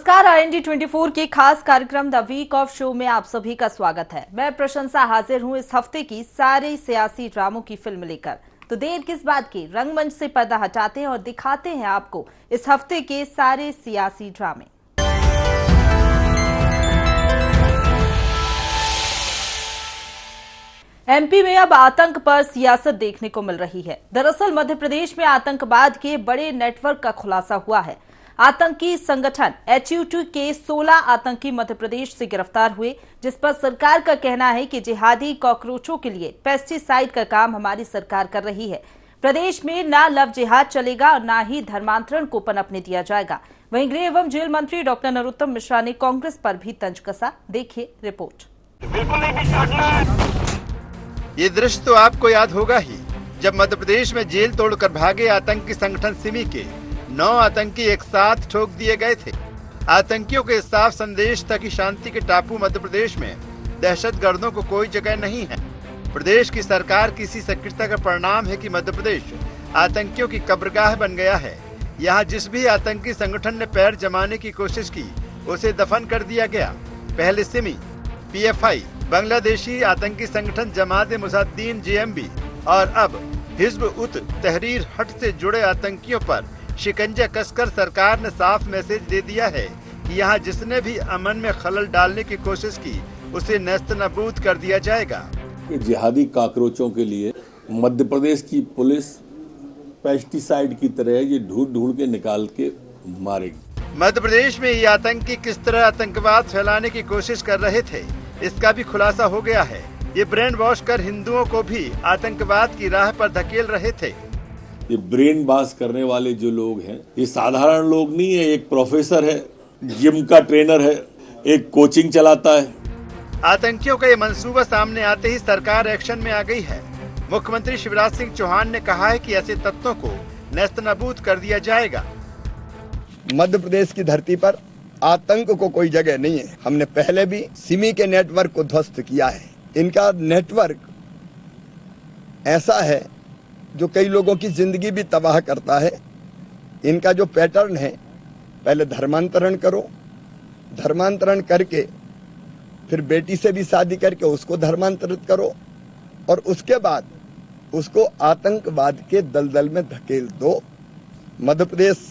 नमस्कार, IND24 के खास कार्यक्रम द वीक ऑफ शो में आप सभी का स्वागत है। मैं प्रशंसा हाजिर हूं इस हफ्ते की सारे सियासी ड्रामों की फिल्म लेकर। तो देर किस बात की, रंगमंच से पर्दा हटाते हैं और दिखाते हैं आपको इस हफ्ते के सारे सियासी ड्रामे। MP में अब आतंक पर सियासत देखने को मिल रही है। दरअसल मध्य प्रदेश में आतंकवाद के बड़े नेटवर्क का खुलासा हुआ है। आतंकी संगठन HUT के 16 आतंकी मध्य प्रदेश से गिरफ्तार हुए, जिस पर सरकार का कहना है कि जिहादी कॉकरोचों के लिए पेस्टिसाइड का काम हमारी सरकार कर रही है। प्रदेश में ना लव जिहाद चलेगा और ना ही धर्मांतरण को पनपने दिया जाएगा। वहीं गृह एवं जेल मंत्री डॉक्टर नरोत्तम मिश्रा ने कांग्रेस पर भी तंज कसा। देखिए रिपोर्ट। बिल्कुल नहीं, ये दृश्य तो आपको याद होगा ही, जब मध्य प्रदेश में जेल तोड़कर भागे आतंकी संगठन सिमी के 9 आतंकी एक साथ ठोक दिए गए थे। आतंकियों के साफ संदेश था कि शांति के टापू मध्य प्रदेश में दहशतगर्दों को कोई जगह नहीं है। प्रदेश की सरकार की इसी सक्रियता का परिणाम है कि मध्य प्रदेश आतंकियों की कब्रगाह बन गया है। यहाँ जिस भी आतंकी संगठन ने पैर जमाने की कोशिश की, उसे दफन कर दिया गया। पहले सिमी, PFI, बांग्लादेशी आतंकी संगठन जमात-ए-मुजाहिदीन JMB और अब हिज्ब उत तहरीर हट से जुड़े आतंकियों पर शिकंजा कसकर सरकार ने साफ मैसेज दे दिया है कि यहाँ जिसने भी अमन में खलल डालने की कोशिश की, उसे नेस्तनाबूद कर दिया जाएगा। जिहादी काकरोचों के लिए मध्य प्रदेश की पुलिस पेस्टिसाइड की तरह ये ढूंढ के निकाल के मारेगी। मध्य प्रदेश में ये आतंकी किस तरह आतंकवाद फैलाने की कोशिश कर रहे थे, इसका भी खुलासा हो गया है। ये ब्रेन वॉश कर हिंदुओं को भी आतंकवाद की राह पर धकेल रहे थे। ये ब्रेन वॉश करने वाले जो लोग हैं, ये साधारण लोग नहीं है। एक प्रोफेसर है, जिम का ट्रेनर है, एक कोचिंग चलाता है। आतंकियों का ये मंसूबा सामने आते ही सरकार एक्शन में आ गई है। मुख्यमंत्री शिवराज सिंह चौहान ने कहा है कि ऐसे तत्वों को नेस्तनाबूद कर दिया जाएगा। मध्य प्रदेश की धरती पर आतंक को कोई जगह नहीं है। हमने पहले भी सिमी के नेटवर्क को ध्वस्त किया है। इनका नेटवर्क ऐसा है जो कई लोगों की जिंदगी भी तबाह करता है। इनका जो पैटर्न है, पहले धर्मांतरण करो, धर्मांतरण करके फिर बेटी से भी शादी करके उसको धर्मांतरित करो और उसके बाद उसको आतंकवाद के दलदल में धकेल दो। मध्य प्रदेश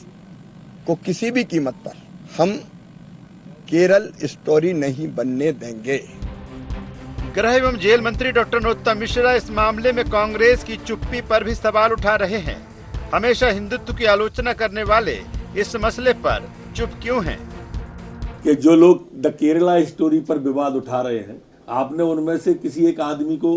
को किसी भी कीमत पर हम केरल स्टोरी नहीं बनने देंगे। गृह एवं जेल मंत्री डॉक्टर नरोत्तम मिश्रा इस मामले में कांग्रेस की चुप्पी पर भी सवाल उठा रहे हैं। हमेशा हिंदुत्व की आलोचना करने वाले इस मसले पर चुप क्यों हैं? कि जो लोग द केरला स्टोरी पर विवाद उठा रहे हैं, आपने उनमें से किसी एक आदमी को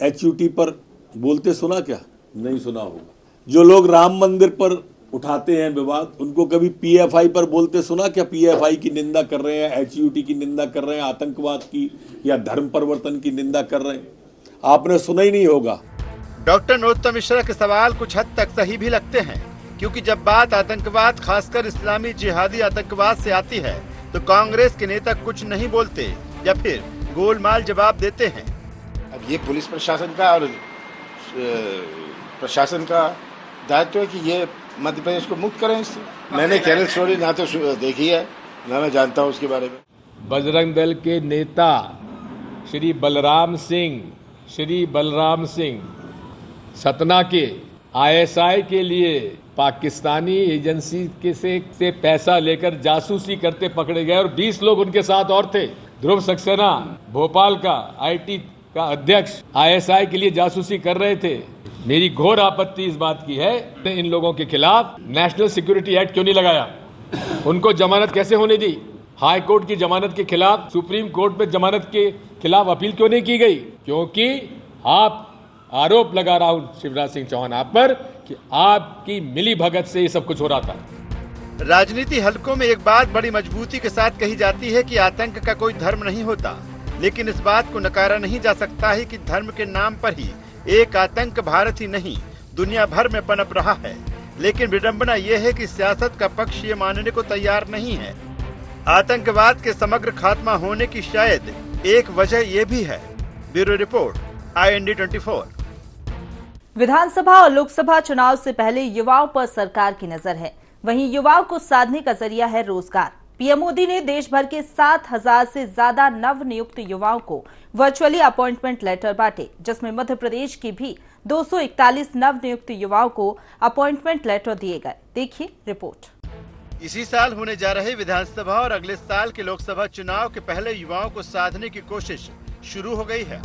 HUT पर बोलते सुना क्या? नहीं सुना होगा। जो लोग राम मंदिर पर उठाते हैं विवाद, उनको कभी PFI पर बोलते सुना क्या? PFI की निंदा कर रहे हैं, HUT की निंदा कर रहे हैं, आतंकवाद की या धर्म परिवर्तन की निंदा कर रहे हैं, आपने सुना ही नहीं होगा। डॉक्टर नरोत्तम मिश्रा के सवाल कुछ हद तक सही भी लगते हैं, क्योंकि जब बात आतंकवाद, खासकर इस्लामी जिहादी आतंकवाद से आती है, तो कांग्रेस के नेता कुछ नहीं बोलते या फिर गोलमाल जवाब देते हैं। अब ये पुलिस प्रशासन का और प्रशासन का दायित्व है कि ये मध्य प्रदेश को मुक्त करें इससे। मैंने केरल स्टोरी ना तो देखी है, ना मैं जानता हूँ उसके बारे में। बजरंग दल के नेता श्री बलराम सिंह सतना के ISI के लिए पाकिस्तानी एजेंसी के से पैसा लेकर जासूसी करते पकड़े गए और 20 लोग उनके साथ और थे। ध्रुव सक्सेना भोपाल का IT का अध्यक्ष ISI के लिए जासूसी कर रहे थे। मेरी घोर आपत्ति इस बात की है, इन लोगों के खिलाफ नेशनल सिक्योरिटी एक्ट क्यों नहीं लगाया? उनको जमानत कैसे होने दी? हाई कोर्ट की जमानत के खिलाफ सुप्रीम कोर्ट में जमानत के खिलाफ अपील क्यों नहीं की गई? क्योंकि आप आरोप लगा रहा हूं शिवराज सिंह चौहान आप पर कि आपकी मिली भगत से ये सब कुछ हो रहा था। राजनीति हलकों में एक बात बड़ी मजबूती के साथ कही जाती है कि आतंक का कोई धर्म नहीं होता, लेकिन इस बात को नकारा नहीं जा सकता है कि धर्म के नाम पर ही एक आतंक भारत ही नहीं दुनिया भर में पनप रहा है। लेकिन विडंबना यह है कि सियासत का पक्ष ये मानने को तैयार नहीं है। आतंकवाद के समग्र खात्मा होने की शायद एक वजह ये भी है। Bureau report, IND24। विधानसभा और लोकसभा चुनाव से पहले युवाओं पर सरकार की नजर है। वहीं युवाओं को साधने का जरिया है रोजगार। पीएम मोदी ने देश भर के 7,000 से ज्यादा नव नियुक्त युवाओं को वर्चुअली अपॉइंटमेंट लेटर बांटे, जिसमें मध्य प्रदेश की भी 241 नव नियुक्त युवाओं को अपॉइंटमेंट लेटर दिए गए। देखिए रिपोर्ट। इसी साल होने जा रहे विधानसभा और अगले साल के लोकसभा चुनाव के पहले युवाओं को साधने की कोशिश शुरू हो गई है।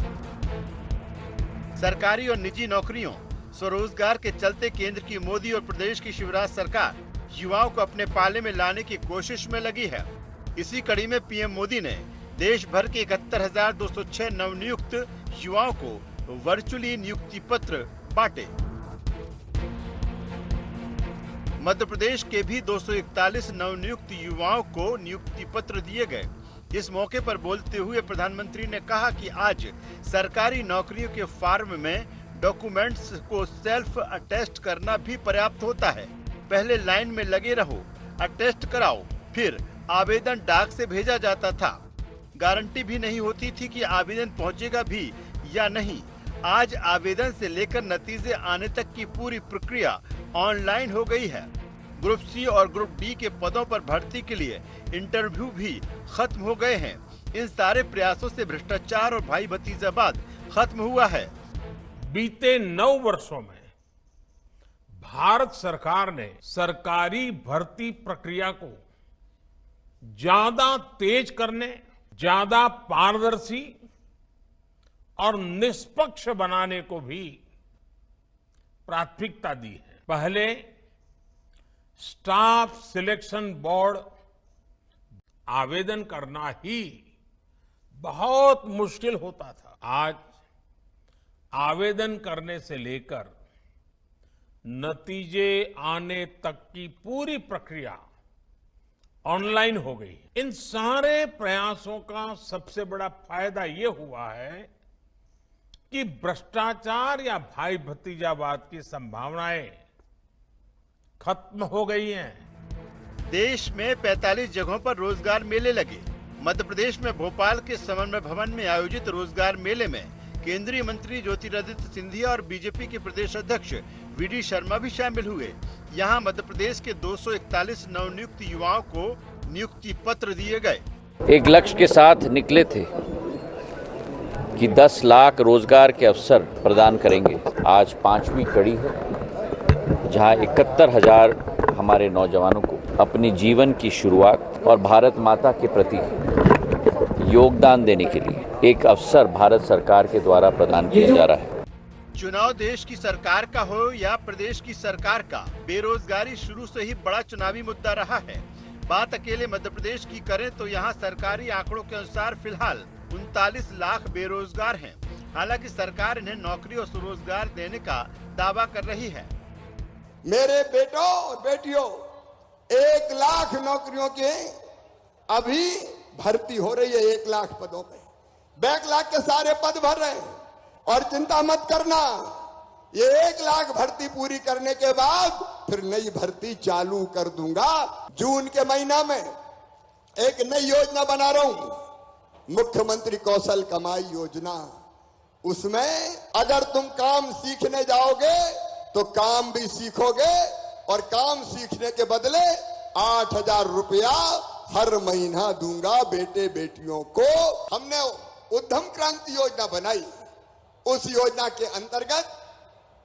सरकारी और निजी नौकरियों, स्वरोजगार के चलते केंद्र की मोदी और प्रदेश की शिवराज सरकार युवाओं को अपने पाले में लाने की कोशिश में लगी है। इसी कड़ी में पीएम मोदी ने देश भर के 71,206 नवनियुक्त युवाओं को वर्चुअली नियुक्ति पत्र बांटे। मध्य प्रदेश के भी 241 नवनियुक्त युवाओं को नियुक्ति पत्र दिए गए। इस मौके पर बोलते हुए प्रधानमंत्री ने कहा कि आज सरकारी नौकरियों के फॉर्म में डॉक्यूमेंट्स को सेल्फ अटेस्ट करना भी पर्याप्त होता है। पहले लाइन में लगे रहो, अटेस्ट कराओ, फिर आवेदन डाक से भेजा जाता था। गारंटी भी नहीं होती थी कि आवेदन पहुंचेगा भी या नहीं। आज आवेदन से लेकर नतीजे आने तक की पूरी प्रक्रिया ऑनलाइन हो गई है। ग्रुप सी और ग्रुप डी के पदों पर भर्ती के लिए इंटरव्यू भी खत्म हो गए हैं। इन सारे प्रयासों से भ्रष्टाचार और भाई भतीजावाद खत्म हुआ है। बीते 9 वर्षों में भारत सरकार ने सरकारी भर्ती प्रक्रिया को ज्यादा तेज करने, ज्यादा पारदर्शी और निष्पक्ष बनाने को भी प्राथमिकता दी है। पहले स्टाफ सिलेक्शन बोर्ड आवेदन करना ही बहुत मुश्किल होता था। आज आवेदन करने से लेकर नतीजे आने तक की पूरी प्रक्रिया ऑनलाइन हो गई। इन सारे प्रयासों का सबसे बड़ा फायदा ये हुआ है कि भ्रष्टाचार या भाई भतीजावाद की संभावनाएं खत्म हो गई हैं। देश में 45 जगहों पर रोजगार मेले लगे। मध्य प्रदेश में भोपाल के समन्वय भवन में आयोजित रोजगार मेले में केंद्रीय मंत्री ज्योतिरादित्य सिंधिया और बीजेपी के प्रदेश अध्यक्ष वीडी शर्मा भी शामिल हुए। यहां मध्य प्रदेश के 241 नवनियुक्त युवाओं को नियुक्ति पत्र दिए गए। एक लक्ष्य के साथ निकले थे कि 10 लाख रोजगार के अवसर प्रदान करेंगे। आज 5वीं कड़ी है, जहां 71,000 हमारे नौजवानों को अपनी जीवन की शुरुआत और भारत माता के प्रति योगदान देने के लिए एक अवसर भारत सरकार के द्वारा प्रदान किया जा रहा है। चुनाव देश की सरकार का हो या प्रदेश की सरकार का, बेरोजगारी शुरू से ही बड़ा चुनावी मुद्दा रहा है। बात अकेले मध्य प्रदेश की करें तो यहाँ सरकारी आंकड़ों के अनुसार फिलहाल 39 लाख बेरोजगार हैं। हालांकि सरकार इन्हें नौकरी और स्वरोजगार देने का दावा कर रही है। मेरे बेटों और बेटियों, 1 लाख नौकरियों के अभी भर्ती हो रही है। 1 लाख पदों पे बैकलॉग के सारे पद भर रहे हैं। और चिंता मत करना, ये 1 लाख भर्ती पूरी करने के बाद फिर नई भर्ती चालू कर दूंगा। जून के महीना में एक नई योजना बना रहा हूं, मुख्यमंत्री कौशल कमाई योजना। उसमें अगर तुम काम सीखने जाओगे तो काम भी सीखोगे और काम सीखने के बदले 8,000 रुपया हर महीना दूंगा बेटे बेटियों को। हमने उद्यम क्रांति योजना बनाई। उस योजना के अंतर्गत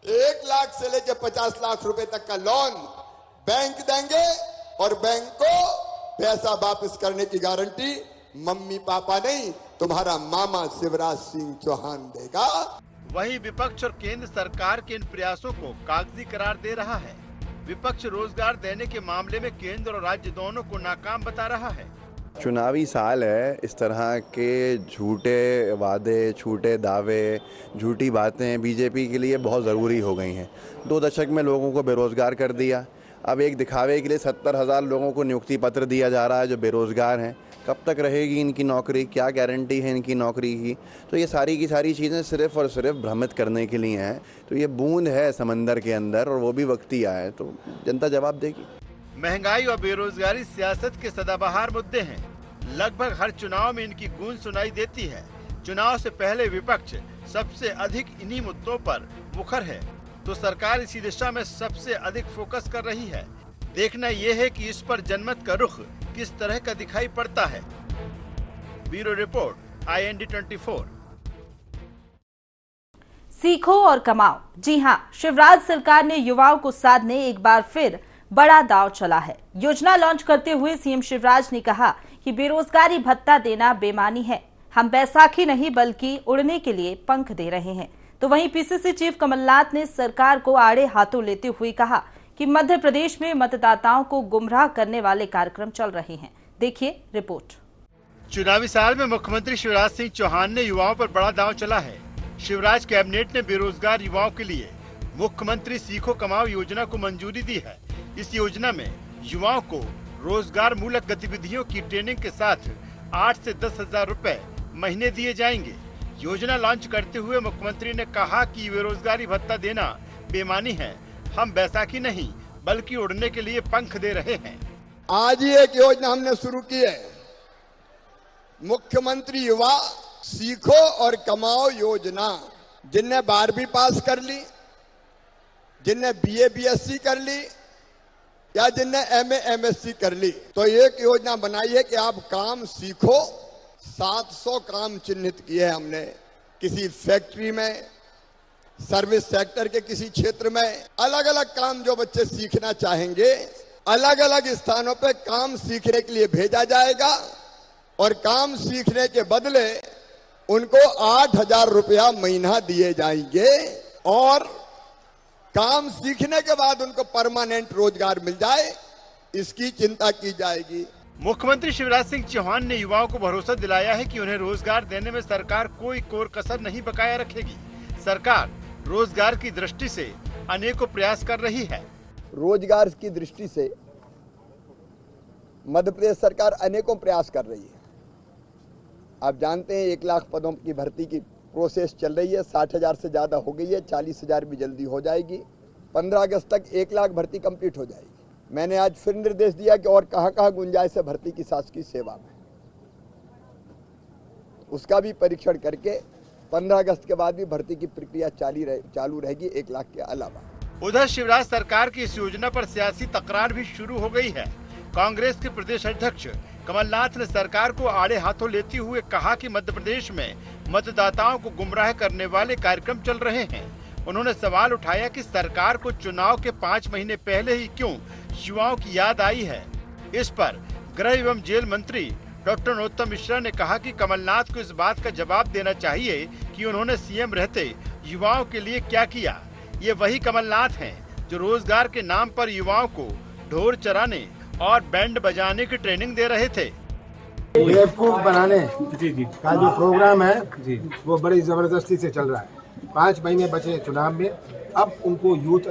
1 लाख से लेकर 50 लाख रुपए तक का लोन बैंक देंगे और बैंक को पैसा वापस करने की गारंटी मम्मी पापा नहीं, तुम्हारा मामा शिवराज सिंह चौहान देगा। वहीं विपक्ष और केंद्र सरकार के इन प्रयासों को कागजी करार दे रहा है। विपक्ष रोजगार देने के मामले में केंद्र और राज्य दोनों को नाकाम बता रहा है। चुनावी साल है, इस तरह के झूठे वादे, झूठे दावे, झूठी बातें बीजेपी के लिए बहुत ज़रूरी हो गई हैं। 2 दशक में लोगों को बेरोज़गार कर दिया। अब एक दिखावे के लिए 70,000 लोगों को नियुक्ति पत्र दिया जा रहा है जो बेरोज़गार हैं। कब तक रहेगी इनकी नौकरी, क्या गारंटी है इनकी नौकरी की? तो ये सारी की सारी चीज़ें सिर्फ़ और सिर्फ भ्रमित करने के लिए हैं। तो ये बूंद है समंदर के अंदर और वो भी वक्ती आए तो जनता जवाब देगी। महंगाई और बेरोजगारी सियासत के सदाबहार मुद्दे हैं। लगभग हर चुनाव में इनकी गूंज सुनाई देती है। चुनाव से पहले विपक्ष सबसे अधिक इन्हीं मुद्दों पर मुखर है, तो सरकार इसी दिशा में सबसे अधिक फोकस कर रही है। देखना यह है कि इस पर जनमत का रुख किस तरह का दिखाई पड़ता है। Bureau report, IND24। सीखो और कमाओ। जी हां, शिवराज सरकार ने युवाओं को साधने एक बार फिर बड़ा दांव चला है। योजना लॉन्च करते हुए सीएम शिवराज ने कहा कि बेरोजगारी भत्ता देना बेईमानी है। हम बैसाखी नहीं बल्कि उड़ने के लिए पंख दे रहे हैं। तो वहीं पीसीसी चीफ कमलनाथ ने सरकार को आड़े हाथों लेते हुए कहा कि मध्य प्रदेश में मतदाताओं को गुमराह करने वाले कार्यक्रम चल रहे हैं। देखिए रिपोर्ट। चुनावी साल में मुख्यमंत्री शिवराज सिंह चौहान ने युवाओं पर बड़ा दांव चला है। शिवराज कैबिनेट ने बेरोजगार युवाओं के लिए मुख्यमंत्री सीखो कमाओ योजना को मंजूरी दी है। इस योजना में युवाओं को रोजगार मूलक गतिविधियों की ट्रेनिंग के साथ 8 से 10 हजार रुपए महीने दिए जाएंगे। योजना लॉन्च करते हुए मुख्यमंत्री ने कहा कि बेरोजगारी भत्ता देना बेईमानी है। हम बैसाखी नहीं बल्कि उड़ने के लिए पंख दे रहे हैं। आज ही एक योजना हमने शुरू की है, मुख्यमंत्री युवा सीखो और कमाओ योजना। जिनने 12वीं पास कर ली, जिनने BA BSc कर ली या जिनने MA MSc कर ली, तो एक योजना बनाई है कि आप काम सीखो। 700 काम चिन्हित किए हैं हमने। किसी फैक्ट्री में, सर्विस सेक्टर के किसी क्षेत्र में अलग अलग काम जो बच्चे सीखना चाहेंगे, अलग अलग स्थानों पे काम सीखने के लिए भेजा जाएगा और काम सीखने के बदले उनको 8,000 रुपया महीना दिए जाएंगे और काम सीखने के बाद उनको परमानेंट रोजगार मिल जाए, इसकी चिंता की जाएगी। मुख्यमंत्री शिवराज सिंह चौहान ने युवाओं को भरोसा दिलाया है कि उन्हें रोजगार देने में सरकार कोई कोर कसर नहीं बकाया रखेगी। सरकार रोजगार की दृष्टि से अनेकों प्रयास कर रही है। रोजगार की दृष्टि से मध्य प्रदेश सरकार अनेकों प्रयास कर रही है। आप जानते हैं 1 लाख पदों की भर्ती की प्रोसेस चल रही है। 60,000 से ज्यादा हो गई है, 40,000 भी जल्दी हो जाएगी। 15 अगस्त तक 1 लाख भर्ती कंप्लीट हो जाएगी। मैंने आज फिर निर्देश दिया कि और कहां गुंजाइश है भर्ती की शासकीय सेवा में, उसका भी परीक्षण करके 15 अगस्त के बाद भी भर्ती की प्रक्रिया चालू रहेगी 1 लाख के अलावा। उधर शिवराज सरकार की इस योजना पर सियासी तकरार भी शुरू हो गई है। कांग्रेस के प्रदेश अध्यक्ष कमलनाथ ने सरकार को आड़े हाथों लेते हुए कहा कि मध्य प्रदेश में मतदाताओं को गुमराह करने वाले कार्यक्रम चल रहे हैं। उन्होंने सवाल उठाया कि सरकार को चुनाव के 5 महीने पहले ही क्यों युवाओं की याद आई है। इस पर गृह एवं जेल मंत्री डॉक्टर नरोत्तम मिश्रा ने कहा कि कमलनाथ को इस बात का जवाब देना चाहिए कि उन्होंने सीएम रहते युवाओं के लिए क्या किया। ये वही कमलनाथ हैं जो रोजगार के नाम पर युवाओं को ढोर चराने और बैंड बजाने की ट्रेनिंग दे रहे थे। बेवकूफ बनाने का जो प्रोग्राम है वो बड़ी जबरदस्ती से चल रहा है। 5 महीने बचे चुनाव में, अब उनको यूथ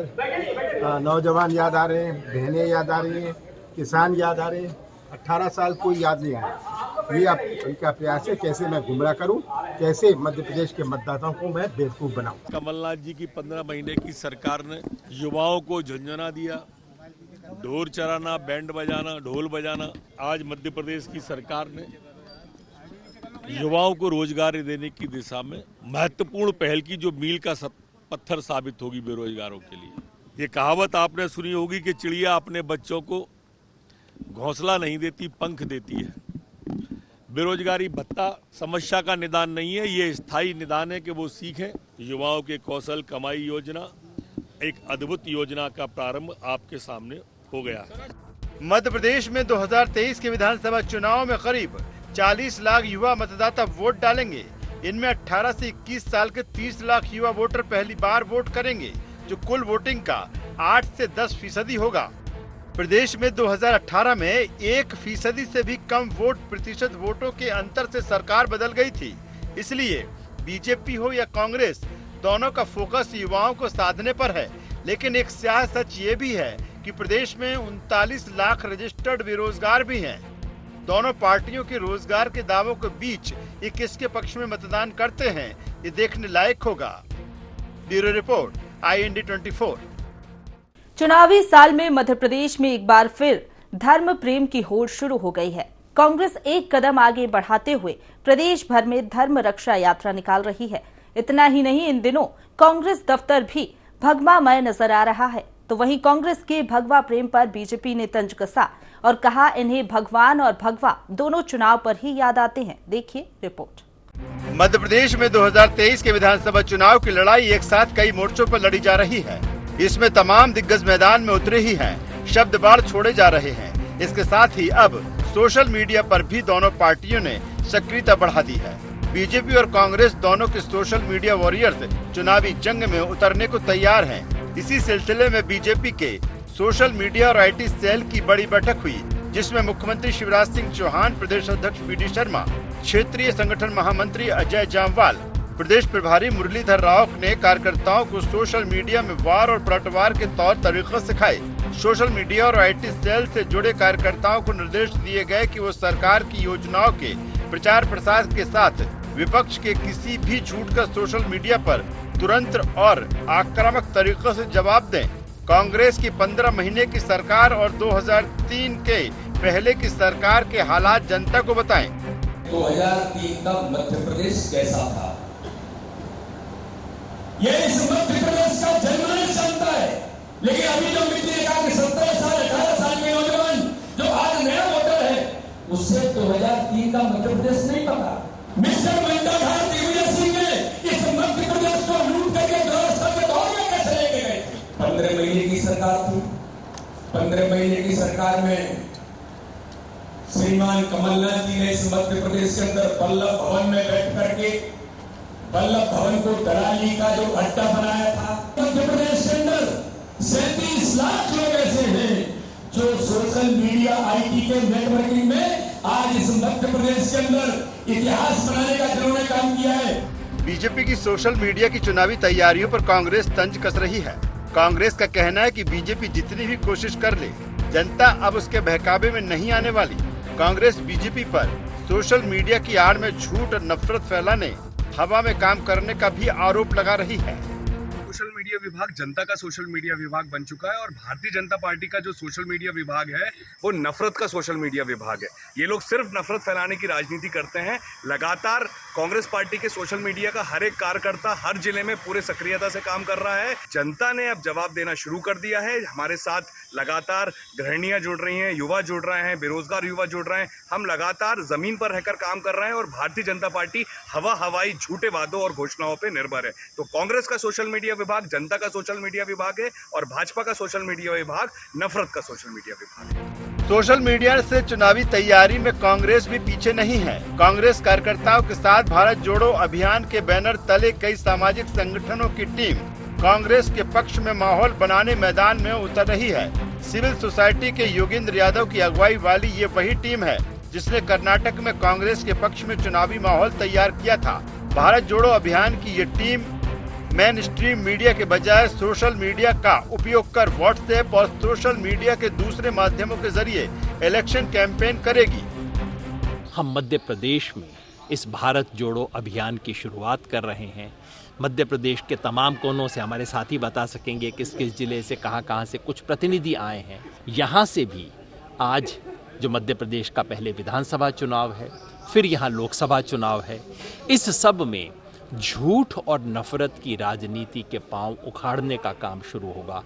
नौजवान याद आ रहे हैं, बहनें याद आ रही हैं, किसान याद आ रहे हैं। 18 साल कोई याद नहीं आया। ये अब उनका प्रयास है कैसे मैं गुमराह करूं, कैसे मध्य प्रदेश के मतदाताओं को मैं बेवकूफ बनाऊं। कमलनाथ जी की 15 महीने की सरकार ने युवाओं को झंझना दिया, ढोल चराना, बैंड बजाना, ढोल बजाना। आज मध्य प्रदेश की सरकार ने युवाओं को रोजगार देने की दिशा में महत्वपूर्ण पहल की, जो मील का पत्थर साबित होगी बेरोजगारों के लिए। ये कहावत आपने सुनी होगी कि चिड़िया अपने बच्चों को घोंसला नहीं देती, पंख देती है। बेरोजगारी भत्ता समस्या का निदान नहीं है, ये स्थायी निदान है कि वो सीखें। युवाओं के कौशल कमाई योजना एक अद्भुत योजना का प्रारंभ आपके सामने हो गया है। मध्य प्रदेश में 2023 के विधानसभा चुनाव में करीब 40 लाख युवा मतदाता वोट डालेंगे। इनमें 18 से 21 साल के 30 लाख युवा वोटर पहली बार वोट करेंगे, जो कुल वोटिंग का 8 से 10% होगा। प्रदेश में 2018 में 1% से भी कम वोट प्रतिशत वोटों के अंतर से सरकार बदल गई थी। इसलिए बीजेपी हो या कांग्रेस, दोनों का फोकस युवाओं को साधने पर है। लेकिन एक स्याह सच ये भी है कि प्रदेश में 39 लाख रजिस्टर्ड बेरोजगार भी हैं। दोनों पार्टियों के रोजगार के दावों के बीच ये किसके पक्ष में मतदान करते हैं, ये देखने लायक होगा। Bureau report, IND24। चुनावी साल में मध्य प्रदेश में एक बार फिर धर्म प्रेम की होड़ शुरू हो गई है। कांग्रेस एक कदम आगे बढ़ाते हुए प्रदेश भर में धर्म रक्षा यात्रा निकाल रही है। इतना ही नहीं, इन दिनों कांग्रेस दफ्तर भी भगवामय नजर आ रहा है। तो वहीं कांग्रेस के भगवा प्रेम पर बीजेपी ने तंज कसा और कहा इन्हें भगवान और भगवा दोनों चुनाव पर ही याद आते हैं। देखिए रिपोर्ट। मध्य प्रदेश में 2023 के विधानसभा चुनाव की लड़ाई एक साथ कई मोर्चों पर लड़ी जा रही है। इसमें तमाम दिग्गज मैदान में उतरे ही हैं, शब्द बाढ़ छोड़े जा रहे हैं। इसके साथ ही अब सोशल मीडिया पर भी दोनों पार्टियों ने सक्रियता बढ़ा दी है। बीजेपी और कांग्रेस दोनों के सोशल मीडिया वॉरियर्स चुनावी जंग में उतरने को तैयार हैं। इसी सिलसिले में बीजेपी के सोशल मीडिया और IT सेल की बड़ी बैठक हुई, जिसमें मुख्यमंत्री शिवराज सिंह चौहान, प्रदेश अध्यक्ष PD शर्मा, क्षेत्रीय संगठन महामंत्री अजय जामवाल, प्रदेश प्रभारी मुरलीधर राव ने कार्यकर्ताओं को सोशल मीडिया में वार और पलटवार के तौर तरीके सिखाए। सोशल मीडिया और IT सेल से जुड़े कार्यकर्ताओं को निर्देश दिए गए कि वो सरकार की योजनाओं के प्रचार प्रसार के साथ विपक्ष के किसी भी झूठ का सोशल मीडिया पर तुरंत और आक्रामक तरीके से जवाब दें। कांग्रेस की 15 महीने की सरकार और 2003 के पहले की सरकार के हालात जनता को बताएं। 2003 का मध्य प्रदेश कैसा था? ये इस मध्य प्रदेश का जनमानस जानता है, लेकिन अभी जो मिट्टी ने कहा कि 17 साल 18 साल के नौजवान जो आज नया वोटर है, उससे 2003 का मध्य प्रदेश नहीं पता। मिस्टर मंडाधार दिग्विजय सिंह ने इस मध्य प्रदेश को लूट करके व्यवस्था के दौर में कैसे लेके गए? 15 महीने की सरकार थी। 15 महीने की सरकार में श्रीमान कमलनाथ जी ने इस मध्य प्रदेश के अंदर वल्लभ भवन में बैठ करके वल्लभ भवन को दलाली का जो अड्डा बनाया था। मध्य प्रदेश के अंदर 37 लाख लोग ऐसे हैं जो सोशल मीडिया IT के नेटवर्किंग में आज इस मध्य प्रदेश के अंदर इतिहास बनाने का जिन्होंने काम किया है। बीजेपी की सोशल मीडिया की चुनावी तैयारियों पर कांग्रेस तंज कस रही है। कांग्रेस का कहना है कि बीजेपी जितनी भी कोशिश कर ले, जनता अब उसके बहकावे में नहीं आने वाली। कांग्रेस बीजेपी पर सोशल मीडिया की आड़ में झूठ और नफरत फैलाने, हवा में काम करने का भी आरोप लगा रही है। सोशल मीडिया विभाग जनता का सोशल मीडिया विभाग बन चुका है और भारतीय जनता पार्टी का जो सोशल मीडिया विभाग है वो नफरत का सोशल मीडिया विभाग है। ये लोग सिर्फ नफरत फैलाने की राजनीति करते हैं। लगातार कांग्रेस पार्टी के सोशल मीडिया का हर एक कार्यकर्ता हर जिले में पूरे सक्रियता से काम कर रहा है। जनता ने अब जवाब देना शुरू कर दिया है। हमारे साथ लगातार गृहिणियां जुड़ रही हैं, युवा जुड़ रहे हैं, बेरोजगार युवा जुड़ रहे हैं। हम लगातार जमीन पर रहकर काम कर रहे हैं और भारतीय जनता पार्टी हवाई झूठे वादों और घोषणाओं पर निर्भर है। तो कांग्रेस का सोशल मीडिया विभाग जनता का सोशल मीडिया विभाग है और भाजपा का सोशल मीडिया विभाग नफरत का सोशल मीडिया विभाग है। सोशल मीडिया से चुनावी तैयारी में कांग्रेस भी पीछे नहीं है। कांग्रेस कार्यकर्ताओं के साथ भारत जोड़ो अभियान के बैनर तले कई सामाजिक संगठनों की टीम कांग्रेस के पक्ष में माहौल बनाने मैदान में उतर रही है। सिविल सोसाइटी के योगेंद्र यादव की अगुवाई वाली ये वही टीम है जिसने कर्नाटक में कांग्रेस के पक्ष में चुनावी माहौल तैयार किया था। भारत जोड़ो अभियान की ये टीम मेन स्ट्रीम मीडिया के बजाय सोशल मीडिया का उपयोग कर व्हाट्सएप और सोशल मीडिया के दूसरे माध्यमों के जरिए इलेक्शन कैंपेन करेगी। हम मध्य प्रदेश में इस भारत जोड़ो अभियान की शुरुआत कर रहे हैं। मध्य प्रदेश के तमाम कोनों से हमारे साथी बता सकेंगे किस किस जिले से कहां से कुछ प्रतिनिधि आए हैं। यहाँ से भी आज जो मध्य प्रदेश का पहले विधानसभा चुनाव है, फिर यहाँ लोकसभा चुनाव है, इस सब में झूठ और नफरत की राजनीति के पांव उखाड़ने का काम शुरू होगा।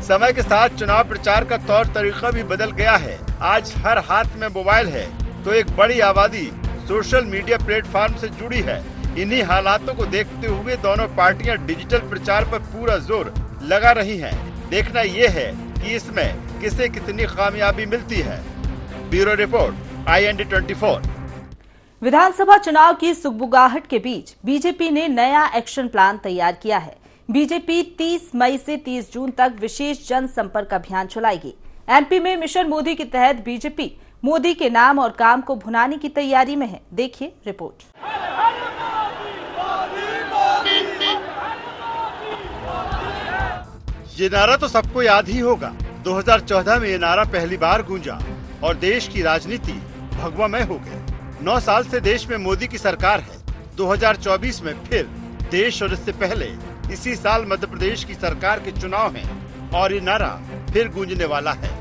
समय के साथ चुनाव प्रचार का तौर तरीका भी बदल गया है। आज हर हाथ में मोबाइल है तो एक बड़ी आबादी सोशल मीडिया प्लेटफॉर्म से जुड़ी है। इन्हीं हालातों को देखते हुए दोनों पार्टियां डिजिटल प्रचार पर पूरा जोर लगा रही हैं। देखना ये है कि इसमें किसे कितनी कामयाबी मिलती है। Bureau report, IND24। विधानसभा चुनाव की सुगबुगाहट के बीच बीजेपी ने नया एक्शन प्लान तैयार किया है। बीजेपी 30 मई से 30 जून तक विशेष जनसंपर्क अभियान चलाएगी। MP में मिशन मोदी के तहत बीजेपी मोदी के नाम और काम को भुनाने की तैयारी में है। देखिए रिपोर्ट। ये नारा तो सबको याद ही होगा। 2014 में ये नारा पहली बार गूंजा और देश की राजनीति भगवामय हो गई। 9 साल से देश में मोदी की सरकार है। 2024 में फिर देश और इससे पहले इसी साल मध्य प्रदेश की सरकार के चुनाव हैं और ये नारा फिर गूंजने वाला है।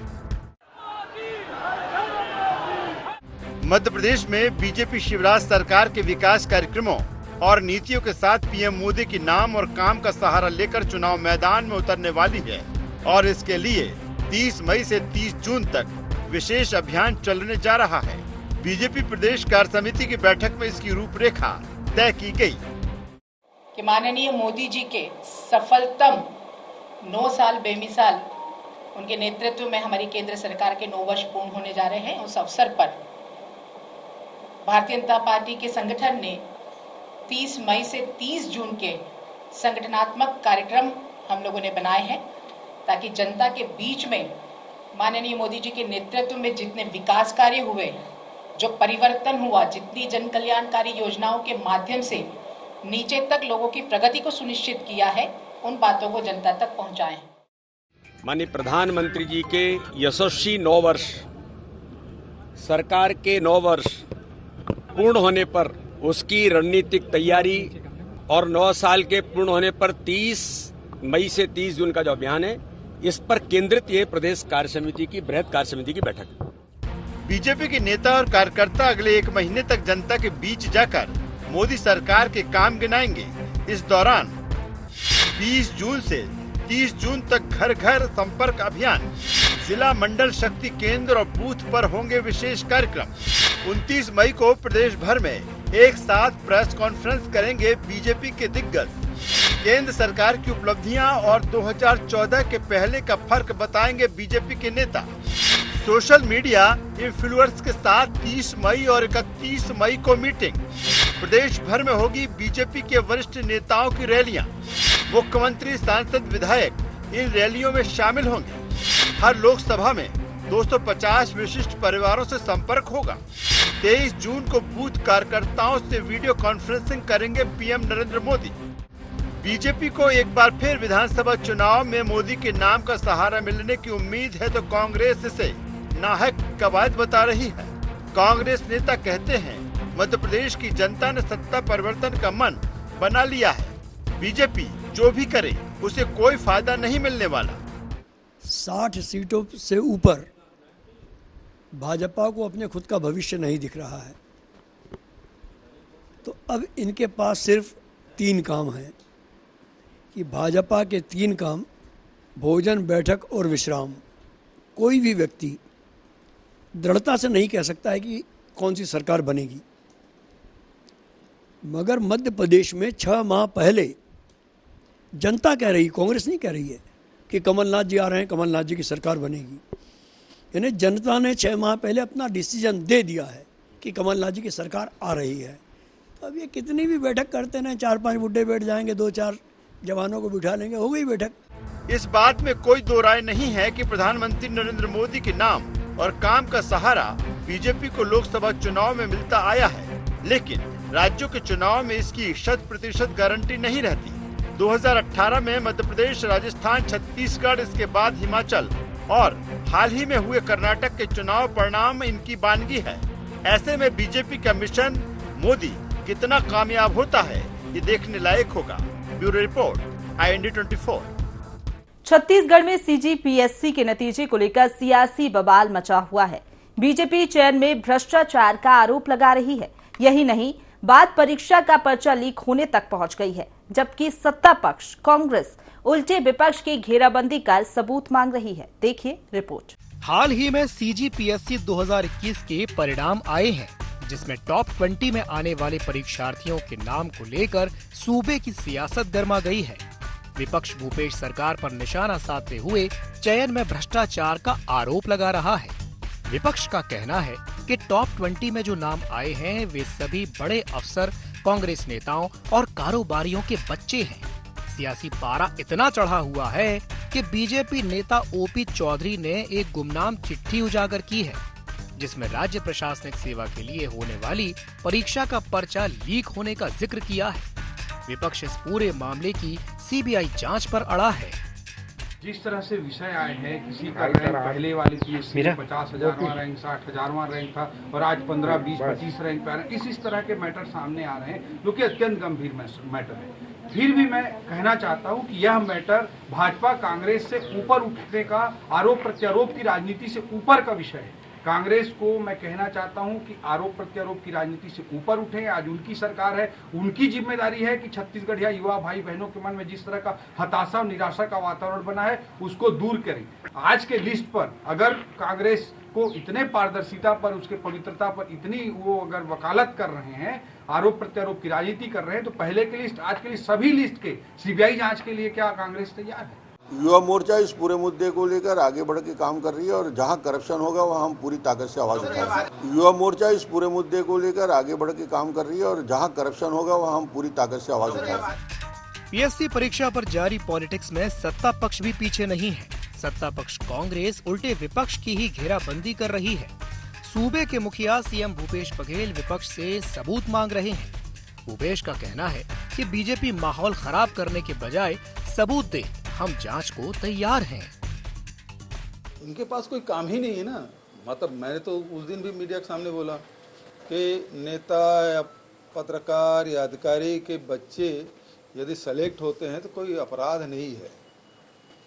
मध्य प्रदेश में बीजेपी शिवराज सरकार के विकास कार्यक्रमों और नीतियों के साथ PM मोदी की नाम और काम का सहारा लेकर चुनाव मैदान में उतरने वाली है और इसके लिए 30 मई से 30 जून तक विशेष अभियान चलने जा रहा है। बीजेपी प्रदेश कार्य समिति की बैठक में इसकी रूपरेखा तय की गई कि माननीय मोदी जी के सफलतम 9 साल बेमिसाल उनके नेतृत्व में हमारी केंद्र सरकार के 9 वर्ष पूर्ण होने जा रहे हैं। उस अवसर पर भारतीय जनता पार्टी के संगठन ने 30 मई से 30 जून के संगठनात्मक कार्यक्रम हम लोगों ने बनाए हैं ताकि जनता के बीच में माननीय मोदी जी के नेतृत्व में जितने विकास कार्य हुए, जो परिवर्तन हुआ, जितनी जन कल्याणकारी योजनाओं के माध्यम से नीचे तक लोगों की प्रगति को सुनिश्चित किया है, उन बातों को जनता तक पहुंचाएं। माननीय प्रधानमंत्री जी के यशस्वी 9 वर्ष, सरकार के 9 वर्ष पूर्ण होने पर उसकी रणनीतिक तैयारी और 9 साल के पूर्ण होने पर 30 मई से 30 जून का जो अभियान है, इस पर केंद्रित ये प्रदेश कार्य समिति की बृहद कार्य समिति की बैठक। बीजेपी के नेता और कार्यकर्ता अगले 1 महीने तक जनता के बीच जाकर मोदी सरकार के काम गिनाएंगे। इस दौरान 20 जून से 30 जून तक घर घर संपर्क अभियान, जिला मंडल शक्ति केंद्र और बूथ पर होंगे विशेष कार्यक्रम। 29 मई को प्रदेश भर में एक साथ प्रेस कॉन्फ्रेंस करेंगे बीजेपी के दिग्गज। केंद्र सरकार की उपलब्धियां और 2014 के पहले का फर्क बताएंगे बीजेपी के नेता। सोशल मीडिया इन्फ्लुएंसर्स के साथ 30 मई और 31 मई को मीटिंग। प्रदेश भर में होगी बीजेपी के वरिष्ठ नेताओं की रैलियां। मुख्यमंत्री, सांसद, विधायक इन रैलियों में शामिल होंगे। हर लोकसभा में 250 विशिष्ट परिवारों से संपर्क होगा। 23 जून को बूथ कार्यकर्ताओं से वीडियो कॉन्फ्रेंसिंग करेंगे पीएम नरेंद्र मोदी। बीजेपी को एक बार फिर विधानसभा चुनाव में मोदी के नाम का सहारा मिलने की उम्मीद है, तो कांग्रेस इसे नाहक कवायद बता रही है। कांग्रेस नेता कहते हैं मध्य प्रदेश की जनता ने सत्ता परिवर्तन का मन बना लिया है। बीजेपी जो भी करे उसे कोई फायदा नहीं मिलने वाला। 60 सीटों से ऊपर भाजपा को अपने खुद का भविष्य नहीं दिख रहा है, तो अब इनके पास सिर्फ 3 काम हैं कि भाजपा के 3 काम, भोजन, बैठक और विश्राम। कोई भी व्यक्ति दृढ़ता से नहीं कह सकता है कि कौन सी सरकार बनेगी, मगर मध्य प्रदेश में 6 माह पहले जनता कह रही, कांग्रेस नहीं कह रही है कि कमलनाथ जी आ रहे हैं, कमलनाथ जी की सरकार बनेगी। यानी जनता ने 6 माह पहले अपना डिसीजन दे दिया है कि कमलनाथ जी की सरकार आ रही है। तो अब ये कितनी भी बैठक करते हैं, 4-5 बुड्ढे बैठ जाएंगे, 2-4 जवानों को बिठा लेंगे, हो गई बैठक। इस बात में कोई दो राय नहीं है कि प्रधानमंत्री नरेंद्र मोदी के नाम और काम का सहारा बीजेपी को लोकसभा चुनाव में मिलता आया है, लेकिन राज्यों के चुनाव में इसकी 100% गारंटी नहीं रहती। 2018 में मध्य प्रदेश, राजस्थान, छत्तीसगढ़, इसके बाद हिमाचल और हाल ही में हुए कर्नाटक के चुनाव परिणाम इनकी बानगी है। ऐसे में बीजेपी का मिशन मोदी कितना कामयाब होता है, ये देखने लायक होगा। Bureau report, IND24। छत्तीसगढ़ में CGPSC के नतीजे को लेकर सियासी बवाल मचा हुआ है। बीजेपी चयन में भ्रष्टाचार का आरोप लगा रही है। यही नहीं, बात परीक्षा का पर्चा लीक होने तक पहुंच गई है, जबकि सत्ता पक्ष कांग्रेस उल्टे विपक्ष की घेराबंदी कर सबूत मांग रही है। देखिए रिपोर्ट। हाल ही में CGPSC 2021 के परिणाम आए हैं, जिसमें टॉप 20 में आने वाले परीक्षार्थियों के नाम को लेकर सूबे की सियासत गर्मा गई है। विपक्ष भूपेश सरकार पर निशाना साधते हुए चयन में भ्रष्टाचार का आरोप लगा रहा है। विपक्ष का कहना है कि टॉप 20 में जो नाम आए हैं वे सभी बड़े अफसर, कांग्रेस नेताओं और कारोबारियों के बच्चे हैं। सियासी पारा इतना चढ़ा हुआ है कि बीजेपी नेता OP चौधरी ने एक गुमनाम चिट्ठी उजागर की है, जिसमें राज्य प्रशासनिक सेवा के लिए होने वाली परीक्षा का पर्चा लीक होने का जिक्र किया है। विपक्ष इस पूरे मामले की CBI जांच पर अड़ा है। जिस तरह से विषय आए हैं, किसी का रैंक पहले वाली PSC में 50,000वां रैंक, 60,000वां रैंक था और आज 15, 20, 25 रैंक पे आ रहे हैं। इस तरह के मैटर सामने आ रहे हैं जो कि अत्यंत गंभीर मैटर है। फिर भी मैं कहना चाहता हूं कि यह मैटर भाजपा कांग्रेस से ऊपर उठने का, आरोप प्रत्यारोप की राजनीति से ऊपर का विषय है। कांग्रेस को मैं कहना चाहता हूं कि आरोप प्रत्यारोप की राजनीति से ऊपर उठे। आज उनकी सरकार है, उनकी जिम्मेदारी है कि छत्तीसगढ़ या युवा भाई बहनों के मन में जिस तरह का हताशा और निराशा का वातावरण बना है उसको दूर करें। आज के लिस्ट पर अगर कांग्रेस को इतने पारदर्शिता पर, उसके पवित्रता पर इतनी वो अगर वकालत कर रहे हैं, आरोप प्रत्यारोप की राजनीति कर रहे हैं, तो पहले की लिस्ट, आज के लिस्ट, सभी लिस्ट के सीबीआई जांच के लिए क्या कांग्रेस तैयार है? युवा मोर्चा इस पूरे मुद्दे को लेकर आगे बढ़ के काम कर रही है और जहां करप्शन होगा वहां हम पूरी ताकत से आवाज उठाएंगे। युवा मोर्चा इस पूरे मुद्दे को लेकर आगे बढ़ के काम कर रही है और जहां करप्शन होगा वहां हम पूरी ताकत से आवाज उठाएंगे। पीएससी परीक्षा पर जारी पॉलिटिक्स में सत्ता पक्ष भी पीछे नहीं है। सत्ता पक्ष कांग्रेस उल्टे विपक्ष की ही घेराबंदी कर रही है। सूबे के मुखिया सीएम भूपेश बघेल विपक्ष से सबूत मांग रहे हैं। भूपेश का कहना है कि बीजेपी माहौल खराब करने के बजाय सबूत दे, हम जांच को तैयार हैं। उनके पास कोई काम ही नहीं है ना। मतलब मैंने तो उस दिन भी मीडिया के सामने बोला कि नेता या पत्रकार या अधिकारी के बच्चे यदि सेलेक्ट होते हैं तो कोई अपराध नहीं है,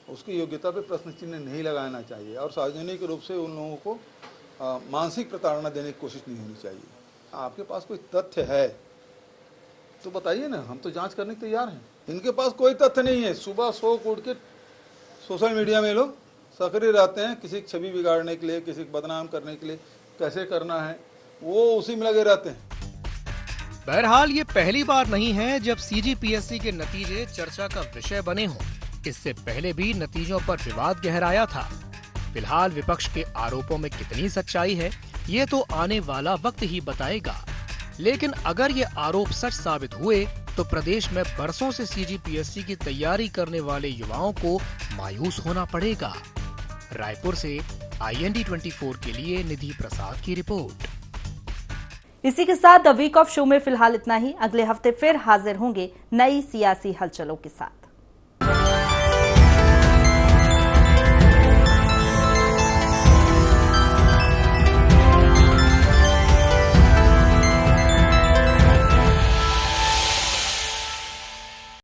उसकी योग्यता पे प्रश्न चिन्ह नहीं लगाना चाहिए और सार्वजनिक रूप से उन लोगों को मानसिक प्रताड़ना देने की कोशिश नहीं होनी चाहिए। आपके पास कोई तथ्य है तो बताइए ना, हम तो जांच करने के तैयार हैं। इनके पास कोई तथ्य नहीं है। सुबह सो उठ के सोशल मीडिया में लोग सक्रिय रहते हैं, किसी की छवि बिगाड़ने के लिए, किसी को बदनाम करने के लिए, कैसे करना है वो उसी में लगे रहते हैं। बहरहाल ये पहली बार नहीं है जब सीजीपीएससी के नतीजे चर्चा का विषय बने हों। इससे पहले भी नतीजों पर विवाद गहराया था। फिलहाल विपक्ष के आरोपों में कितनी सच्चाई है ये तो आने वाला वक्त ही बताएगा। लेकिन अगर ये आरोप सच साबित हुए तो प्रदेश में बरसों से सीजीपीएससी की तैयारी करने वाले युवाओं को मायूस होना पड़ेगा। रायपुर से IND 24 के लिए निधि प्रसाद की रिपोर्ट। इसी के साथ द वीक ऑफ शो में फिलहाल इतना ही। अगले हफ्ते फिर हाजिर होंगे नई सियासी हलचलों के साथ।